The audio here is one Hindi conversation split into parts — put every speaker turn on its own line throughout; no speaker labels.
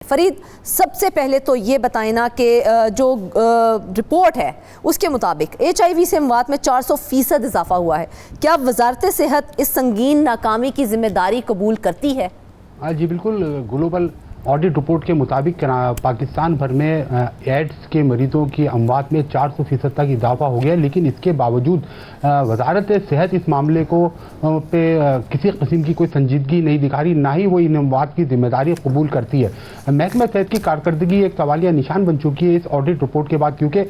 फरीद, सबसे पहले तो ये बताएं ना कि जो रिपोर्ट है उसके मुताबिक HIV से अमवात में 400% इजाफा हुआ है। क्या वजारत सेहत इस संगीन नाकामी की जिम्मेदारी कबूल करती है?
जी बिल्कुल। ग्लोबल ऑडिट रिपोर्ट के मुताबिक पाकिस्तान भर में एड्स के मरीजों की अमवात में 400% तक इजाफा हो गया, लेकिन इसके बावजूद वजारत सेहत इस मामले को पे किसी किस्म की कोई संजीदगी नहीं दिखा रही, ना ही वो इन अमवात की जिम्मेदारी कबूल करती है। महकमा सेहत की कारकर्दगी एक सवालिया निशान बन चुकी है इस ऑडिट रिपोर्ट के बाद, क्योंकि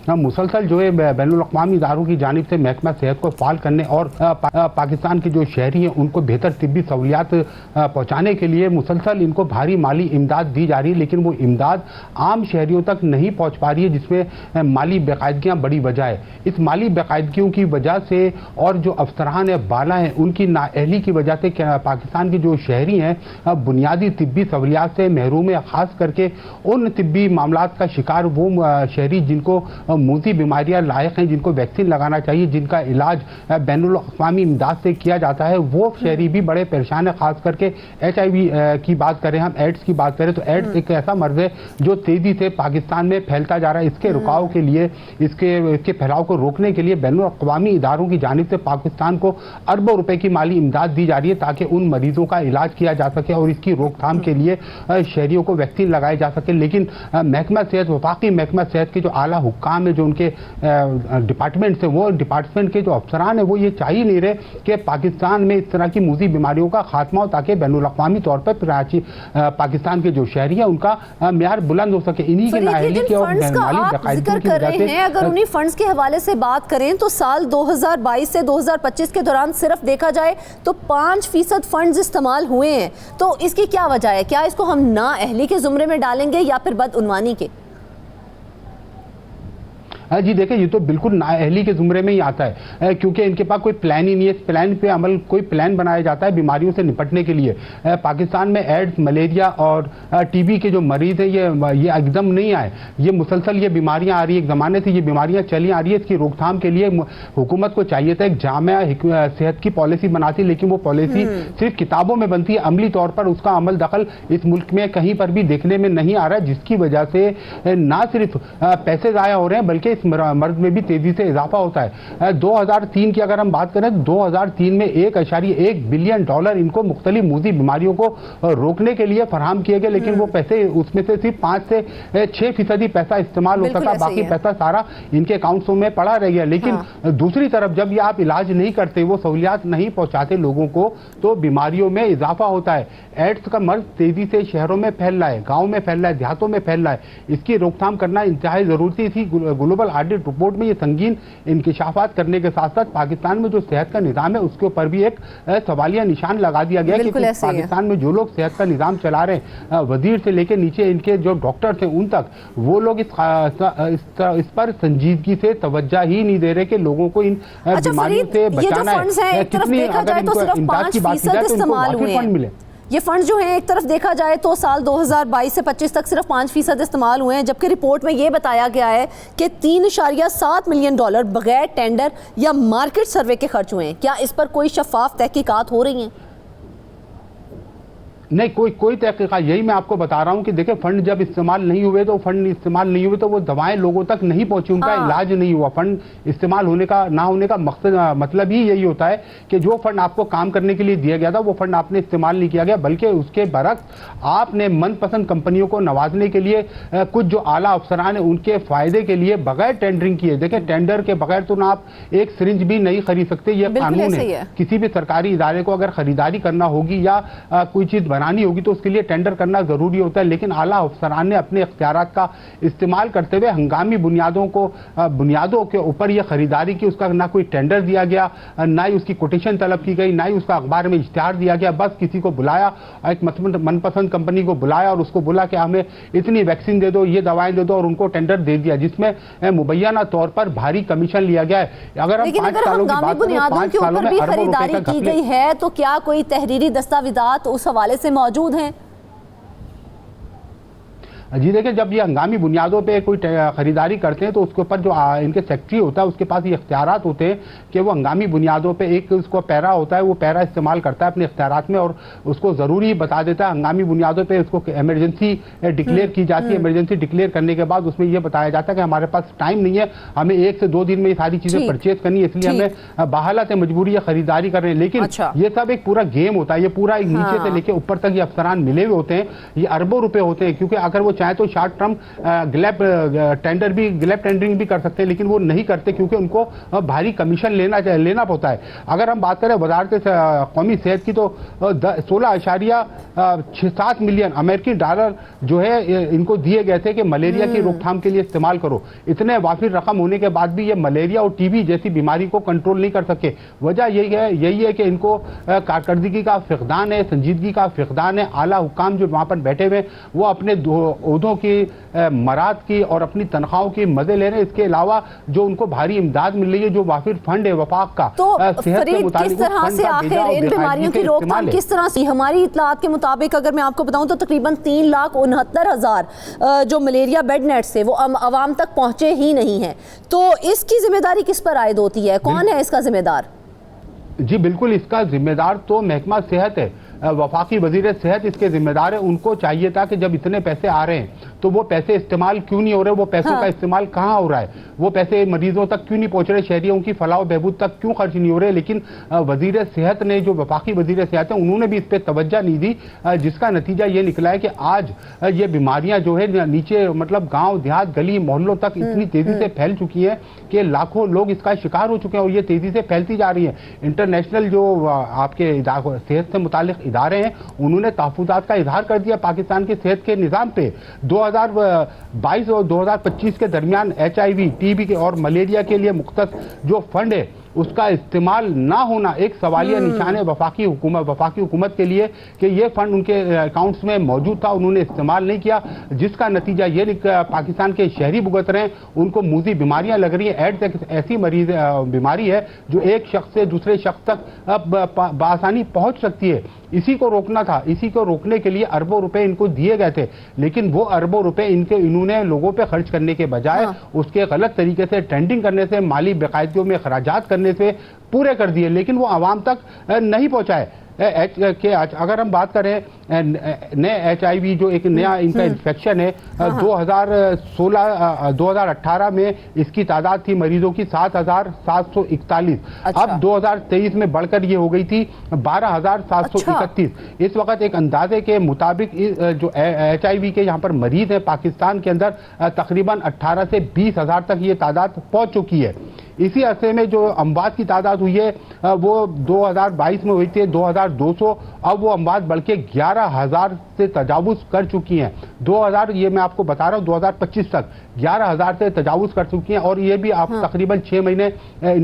मुसलसल जो है बैनुल अक़वामी इदारों की जानिब से महकमा सेहत को फ़ाल करने और पाकिस्तान के जो शहरी हैं उनको बेहतर तिब्बी सहूलियात पहुँचाने के लिए मुसलसल इनको भारी माली इमदाद दी जा रही है, लेकिन वो इमदाद आम शहरियों तक नहीं पहुँच पा रही है, जिसमें माली बेकायदगियाँ बड़ी वजह है। इस माली बेकायदगियों की वजह से और जो अफसरान है बाला हैं उनकी नाअहली की वजह से पाकिस्तान के जो शहरी हैं बुनियादी तिब्बी सहूलियात से महरूम है, ख़ास करके उन तिब्बी मामलात का शिकार वो शहरी जिनको मूजी बीमारियां लायक हैं, जिनको वैक्सीन लगाना चाहिए, जिनका इलाज बैनुल अक़वामी इमदाद से किया जाता है, वो शहरी भी बड़े परेशान है। खास करके HIV की बात करें, हम एड्स की बात करें तो एड्स एक ऐसा मर्ज है जो तेजी से पाकिस्तान में फैलता जा रहा है। इसके रुकाव के लिए, इसके फैलाव को रोकने के लिए बैनुल अक़वामी इदारों की जानिब से पाकिस्तान को अरबों रुपए की माली इमदाद दी जा रही है ताकि उन मरीजों का इलाज किया जा सके और इसकी रोकथाम के लिए शहरियों को वैक्सीन लगाए जा सके। लेकिन महकमा सेहत, वफाकी महकमा सेहत के जो आला हुक्काम है, जो उनके डिपार्टमेंट से, वो डिपार्टमेंट के जो अफसरान है वो ये चाह ही नहीं रहे कि पाकिस्तान में इस तरह की मूजी बीमारियों का खात्मा हो ताकि बैनुल अक़वामी तौर पर पाकिस्तान के जो शहरी है उनका मेयार बुलंद हो सके। इन्हीं की नाअहली की और माली बेकायदगी की वजह से
अगर उन्हीं फंड्स के हवाले से बात करें तो साल 2022 से 2025 के दौरान सिर्फ देखा जाए तो 5% फंड्स इस्तेमाल हुए हैं। तो इसकी क्या वजह है? क्या इसको हम नाअहली के जुमरे में डालेंगे या फिर बदउनवानी के?
जी देखिए, ये तो बिल्कुल नाअहली के जुमरे में ही आता है, क्योंकि इनके पास कोई प्लान ही नहीं है। इस प्लान पे अमल, कोई प्लान बनाया जाता है बीमारियों से निपटने के लिए। पाकिस्तान में एड्स, मलेरिया और TB के जो मरीज हैं ये एकदम नहीं आए, ये मुसलसल ये बीमारियां आ रही है, एक ज़माने से ये बीमारियां चली आ रही है। इसकी रोकथाम के लिए हुकूमत को चाहिए था एक जामिया सेहत की पॉलिसी बनाती, लेकिन वो पॉलिसी सिर्फ किताबों में बनती है, अमली तौर पर उसका अमल दखल इस मुल्क में कहीं पर भी देखने में नहीं आ रहा है, जिसकी वजह से ना सिर्फ पैसे ज़ाया हो रहे हैं बल्कि मर्ज में भी तेजी से इजाफा होता है। 2003 की अगर हम बात करें तो 2003 में $1.1 बिलियन इनको मुख्तलिफ मूजी बीमारियों को रोकने के लिए फराहम किए गए, लेकिन वो पैसे, उसमें से सिर्फ 5 से 6% पैसा इस्तेमाल हो सका, बाकी पैसा सारा इनके अकाउंट्सों में पड़ा रह गया। लेकिन दूसरी तरफ जब ये आप इलाज नहीं करते, वो सहूलियात नहीं पहुंचाते लोगों को, तो बीमारियों में इजाफा होता है। एड्स का मर्ज तेजी से शहरों में फैल रहा है, गाँव में फैल रहा है, देहातों में फैल रहा है। इसकी रोकथाम करना इंतहाई जरूरी थी। ग्लोबल ऑडिट रिपोर्ट में ये संगीन इंकिशाफात करने के साथ साथ पाकिस्तान में जो सेहत का निज़ाम है उसके ऊपर भी एक सवालिया निशान लगा दिया गया कि पाकिस्तान में जो लोग सेहत का निज़ाम चला रहे हैं, वजीर से लेकर नीचे इनके जो डॉक्टर्स हैं उन तक, वो लोग इस पर संजीदगी से तवज्जो ही नहीं दे रहे कि लोगों को इन बीमारियों से बचाना है। कितनी अगर इनको इमदाद की बात की जाए तो इनको वाजिब फंड मिले।
ये फंड जो हैं एक तरफ देखा जाए तो साल 2022 से 25 तक सिर्फ 5% इस्तेमाल हुए हैं, जबकि रिपोर्ट में ये बताया गया है कि $3.7 मिलियन बगैर टेंडर या मार्केट सर्वे के खर्च हुए हैं। क्या इस पर कोई शफाफ तहकीकात हो रही हैं?
नहीं, कोई तहकीकात, यही मैं आपको बता रहा हूं कि देखिए, फंड जब इस्तेमाल नहीं हुए तो वो दवाएं लोगों तक नहीं पहुंची, उनका इलाज नहीं हुआ। फंड इस्तेमाल होने का ना होने का मतलब ही यही होता है कि जो फंड आपको काम करने के लिए दिया गया था वो फंड आपने इस्तेमाल नहीं किया गया, बल्कि उसके बरक्स आपने मनपसंद कंपनियों को नवाजने के लिए कुछ जो आला अफसरान है उनके फायदे के लिए बगैर टेंडरिंग किए। देखिए, टेंडर के बगैर तो ना आप एक सिरिंज भी नहीं खरीद सकते, ये कानून है। किसी भी सरकारी इदारे को अगर खरीदारी करना होगी या कोई चीज बनानी होगी तो उसके लिए टेंडर करना जरूरी होता है, लेकिन आला अफसरान ने अपने इख्तियारात का इस्तेमाल करते हुए हंगामी बुनियादों के ऊपर यह खरीदारी की। उसका ना कोई टेंडर दिया गया, ना ही उसकी कोटेशन तलब की गई, ना ही उसका अखबार में इश्तिहार दिया गया। बस किसी को बुलाया, एक मनपसंद कंपनी को बुलाया और उसको बोला कि हमें इतनी वैक्सीन दे दो, ये दवाएं दे दो, और उनको टेंडर दे दिया, जिसमें मुबैना तौर पर भारी कमीशन लिया गया है। अगर हम 5 सालों की बात करें, 5 सालों में अरबों रुपए
की गई है, तो क्या कोई तहरीरी दस्तावेजात उस हवाले से मौजूद हैं?
जी देखिए, जब ये हंगामी बुनियादों पे कोई खरीदारी करते हैं तो उसके ऊपर जो इनके सेक्रेटरी होता है उसके पास ये इख्तियारात होते हैं कि वो हंगामी बुनियादों पे एक उसको पैरा होता है, वो पैरा इस्तेमाल करता है अपने इख्तियारात में और उसको ज़रूरी बता देता है। हंगामी बुनियादों पे उसको इमरजेंसी डिक्लेयर की जाती है। इमरजेंसी डिक्लेयर करने के बाद उसमें ये बताया जाता है कि हमारे पास टाइम नहीं है, हमें 1 से 2 दिन में ये सारी चीज़ें परचेज करनी है, इसलिए हमें बहालत मजबूरी या खरीदारी कर रहे हैं। लेकिन ये सब एक पूरा गेम होता है, ये पूरा एक नीचे से लेके ऊपर तक ये अफसरान मिले हुए होते हैं, ये अरबों रुपए होते हैं। क्योंकि अगर वो चाहे तो शॉर्ट टर्म ग्लैब टेंडरिंग भी कर सकते हैं, लेकिन वो नहीं करते क्योंकि उनको भारी कमीशन लेना पड़ता है। अगर हम बात करें वजारत कौमी सेहत की तो 16.7 मिलियन अमेरिकी डॉलर जो है इनको दिए गए थे कि मलेरिया की रोकथाम के लिए इस्तेमाल करो। इतने वाफिर रकम होने के बाद भी ये मलेरिया और टीबी जैसी बीमारी को कंट्रोल नहीं कर सके। वजह यही है कि इनको कारकर्दगी का फिकदान है, संजीदगी का फिकदान है। आला हुकाम जो वहां पर बैठे हुए वो अपने ओहदों की मराद की और अपनी तनख्वाहों की मजे ले रहे हैं। इसके अलावा जो उनको भारी इमदाद मिल रही है, जो वाफिर फंड है वफाक का,
तो किस तरह से आखिर इन बीमारियों की रोकथाम किस तरह से? हमारी इत्तलात के मुताबिक अगर मैं आपको बताऊं तो तकरीबन 3,69,000 जो मलेरिया बेड नेट्स थे वो आवाम तक पहुंचे ही नहीं है। तो इसकी जिम्मेदारी किस पर आयद होती है? कौन है इसका जिम्मेदार?
जी बिल्कुल, इसका जिम्मेदार तो महकमा सेहत है, वफाकी वजीर सेहत इसके जिम्मेदार है। उनको चाहिए था कि जब इतने पैसे आ रहे हैं तो वो पैसे इस्तेमाल क्यों नहीं हो रहे, वो पैसों का इस्तेमाल कहाँ हो रहा है, वो पैसे मरीजों तक क्यों नहीं पहुंच रहे, शहरियों की फलाह बहबूद तक क्यों खर्च नहीं हो रहे। लेकिन वजीर सेहत ने, जो वफाकी वजीर सेहत है, उन्होंने भी इस पर तवज्जो नहीं दी, जिसका नतीजा ये निकला है कि आज ये बीमारियां जो है नीचे मतलब गाँव देहात गली मोहल्लों तक इतनी तेजी से फैल चुकी है कि लाखों लोग इसका शिकार हो चुके हैं और ये तेजी से फैलती जा रही है। इंटरनेशनल जो आपके सेहत से मुतालिक इदारे हैं उन्होंने तहफ़्फ़ुज़ात का इजहार कर दिया पाकिस्तान के सेहत के निज़ाम पे। 2022 और 2025 के दरमियान HIV, टीबी के और मलेरिया के लिए मुख्तस जो फंड है उसका इस्तेमाल ना होना एक सवालिया निशान है वफाकी हुकूमत के लिए कि ये फंड उनके अकाउंट्स में मौजूद था, उन्होंने इस्तेमाल नहीं किया, जिसका नतीजा ये पाकिस्तान के शहरी भुगत रहे हैं। उनको मूजी बीमारियां लग रही हैं। एड्स एक ऐसी बीमारी है जो एक शख्स से दूसरे शख्स तक बआसानी पहुंच सकती है। इसी को रोकना था, इसी को रोकने के लिए अरबों रुपए इनको दिए गए थे, लेकिन वो अरबों रुपए इन्होंने लोगों पे खर्च करने के बजाय उसके गलत तरीके से ट्रेंडिंग करने से, माली बेकायदगियों में खराजात करने से पूरे कर दिए, लेकिन वो आवाम तक नहीं पहुंचाए। अगर हम बात करें नए HIV जो एक नया इनका इन्फेक्शन है, 2018 में इसकी तादाद थी मरीजों की 7,741। अब 2023 में बढ़कर ये हो गई थी 12,731। इस वक्त एक अंदाजे के मुताबिक जो HIV के यहाँ पर मरीज हैं पाकिस्तान के अंदर तकरीबन 18 से 20,000 तक ये तादाद पहुंच चुकी है। इसी अरसे में जो अमवात की तादाद हुई है वो 2022 में हुई थी 2,200, अब वो अमवात बल्कि 11,000 से तजावुज कर चुकी हैं। 2000 ये मैं आपको बता रहा हूँ 2025 तक 11,000 से तजावुज कर चुकी हैं और ये भी आप तकरीबन 6 महीने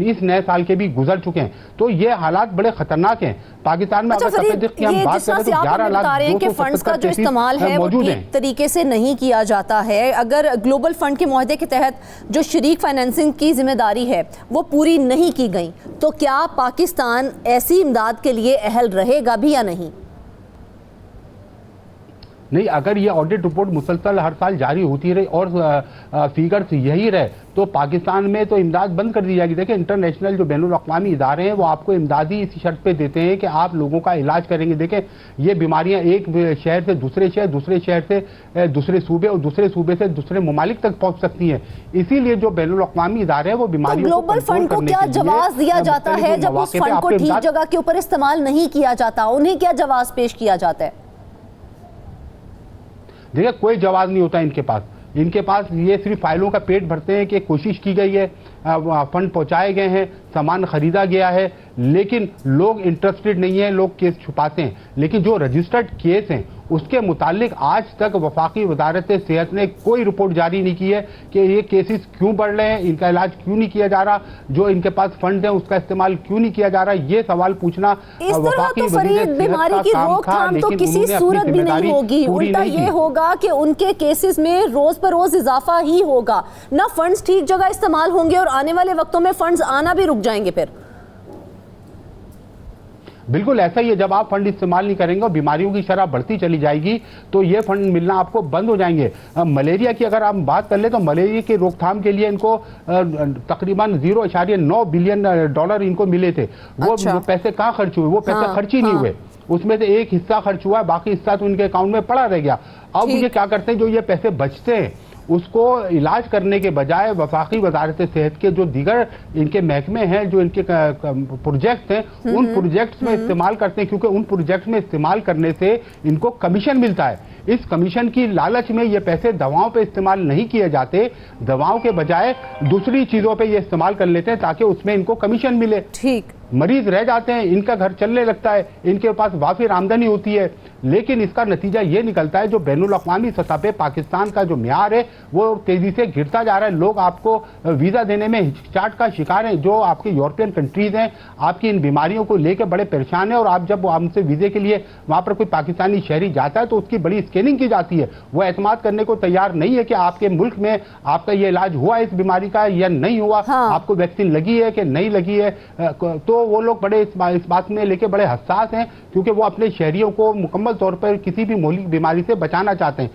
इस नए साल के भी गुजर चुके हैं। तो ये हालात बड़े खतरनाक हैं पाकिस्तान में।
अच्छा,
अगर की हम बात करें तो 11,00,000
फंड्स का जो इस्तेमाल है वो ठीक तरीके से नहीं किया जाता है। अगर ग्लोबल फंड के मुआहदे के तहत जो शरीक फाइनेंसिंग की जिम्मेदारी है वो पूरी नहीं की गई तो क्या पाकिस्तान ऐसी इमदाद के लिए अहल रहेगा भी या नहीं?
नहीं, अगर ये ऑडिट रिपोर्ट मुसलसल हर साल जारी होती रही और फिगर्स यही रहे तो पाकिस्तान में तो इमदाद बंद कर दी जाएगी। देखिए, इंटरनेशनल जो बैनुल अक़वामी इदारे हैं वो आपको इमदादी इसी शर्त पे देते हैं कि आप लोगों का इलाज करेंगे। देखें, ये बीमारियां एक शहर से दूसरे शहर, दूसरे शहर से दूसरे सूबे और दूसरे सूबे से दूसरे ममालिक तक पहुंच सकती हैं। इसीलिए जो बैनुल अक़वामी इदारे हैं वो बीमारियों को
ग्लोबल फंड को क्या जवाब दिया जाता है जब उस फंड को ठीक जगह के ऊपर इस्तेमाल नहीं किया जाता? उन्हें क्या जवाब पेश किया जाता है?
देखिए, कोई जवाब नहीं होता इनके पास ये सिर्फ फाइलों का पेट भरते हैं कि कोशिश की गई है, फंड पहुंचाए गए हैं, सामान खरीदा गया है, लेकिन लोग इंटरेस्टेड नहीं है, लोग केस छुपाते हैं। लेकिन जो रजिस्टर्ड केस हैं उसके मुतालिक आज तक वफाकी वजारत सेहत ने कोई रिपोर्ट जारी नहीं की है कि ये केसेस क्यों बढ़ रहे हैं, इनका इलाज क्यों नहीं किया जा रहा, जो इनके पास फंड है उसका इस्तेमाल क्यों नहीं किया जा रहा। ये सवाल पूछना वफाकी
बीमारी की रोकथाम तो किसी सूरत भी नहीं होगी। उल्टा ये होगा कि उनके केसेस में रोज पर रोज इजाफा ही होगा, ना फंड्स ठीक जगह इस्तेमाल होंगे और आने वाले वक्तों में फंड्स आना भी रुक जाएंगे। फिर
बिल्कुल ऐसा ही है, जब आप फंड इस्तेमाल नहीं करेंगे और बीमारियों की शरह बढ़ती चली जाएगी तो ये फंड मिलना आपको बंद हो जाएंगे। मलेरिया की अगर आप बात कर ले तो मलेरिया की रोकथाम के लिए इनको तकरीबन 0.9 बिलियन डॉलर इनको मिले थे। वो पैसे कहाँ खर्च हुए? वो पैसे खर्च ही नहीं हुए। उसमें से एक हिस्सा खर्च हुआ, बाकी हिस्सा तो उनके अकाउंट में पड़ा रह गया। अब ये क्या करते हैं, जो ये पैसे बचते हैं उसको इलाज करने के बजाय वफाकी वजारत सेहत के जो दीगर इनके महकमे हैं, जो इनके प्रोजेक्ट हैं, उन प्रोजेक्ट्स में इस्तेमाल करते हैं, क्योंकि उन प्रोजेक्ट में इस्तेमाल करने से इनको कमीशन मिलता है। इस कमीशन की लालच में ये पैसे दवाओं पे इस्तेमाल नहीं किए जाते, दवाओं के बजाय दूसरी चीजों पे ये इस्तेमाल कर लेते हैं ताकि उसमें इनको कमीशन मिले।
ठीक,
मरीज रह जाते हैं, इनका घर चलने लगता है, इनके पास वाफिर आमदनी होती है, लेकिन इसका नतीजा ये निकलता है जो बैनुल अक़वामी सतह पे पाकिस्तान का जो म्यार है वो तेजी से गिरता जा रहा है। लोग आपको वीजा देने में हिचकिचाहट का शिकार हैं। जो आपके यूरोपियन कंट्रीज हैं आपकी इन बीमारियों को लेकर बड़े परेशान है, और आप जब हमसे वीजे के लिए वहां पर कोई पाकिस्तानी शहरी जाता है तो उसकी बड़ी स्कैनिंग की जाती है। वो एतमाद करने को तैयार नहीं है कि आपके मुल्क में आपका ये इलाज हुआ इस बीमारी का या नहीं हुआ, आपको वैक्सीन लगी है कि नहीं लगी है। तो वो लोग बड़े इस बात में लेके बड़े हसास हैं, क्योंकि वो अपने शहरियों को मुकम्मल तौर पर किसी भी मौलिक बीमारी से बचाना चाहते हैं।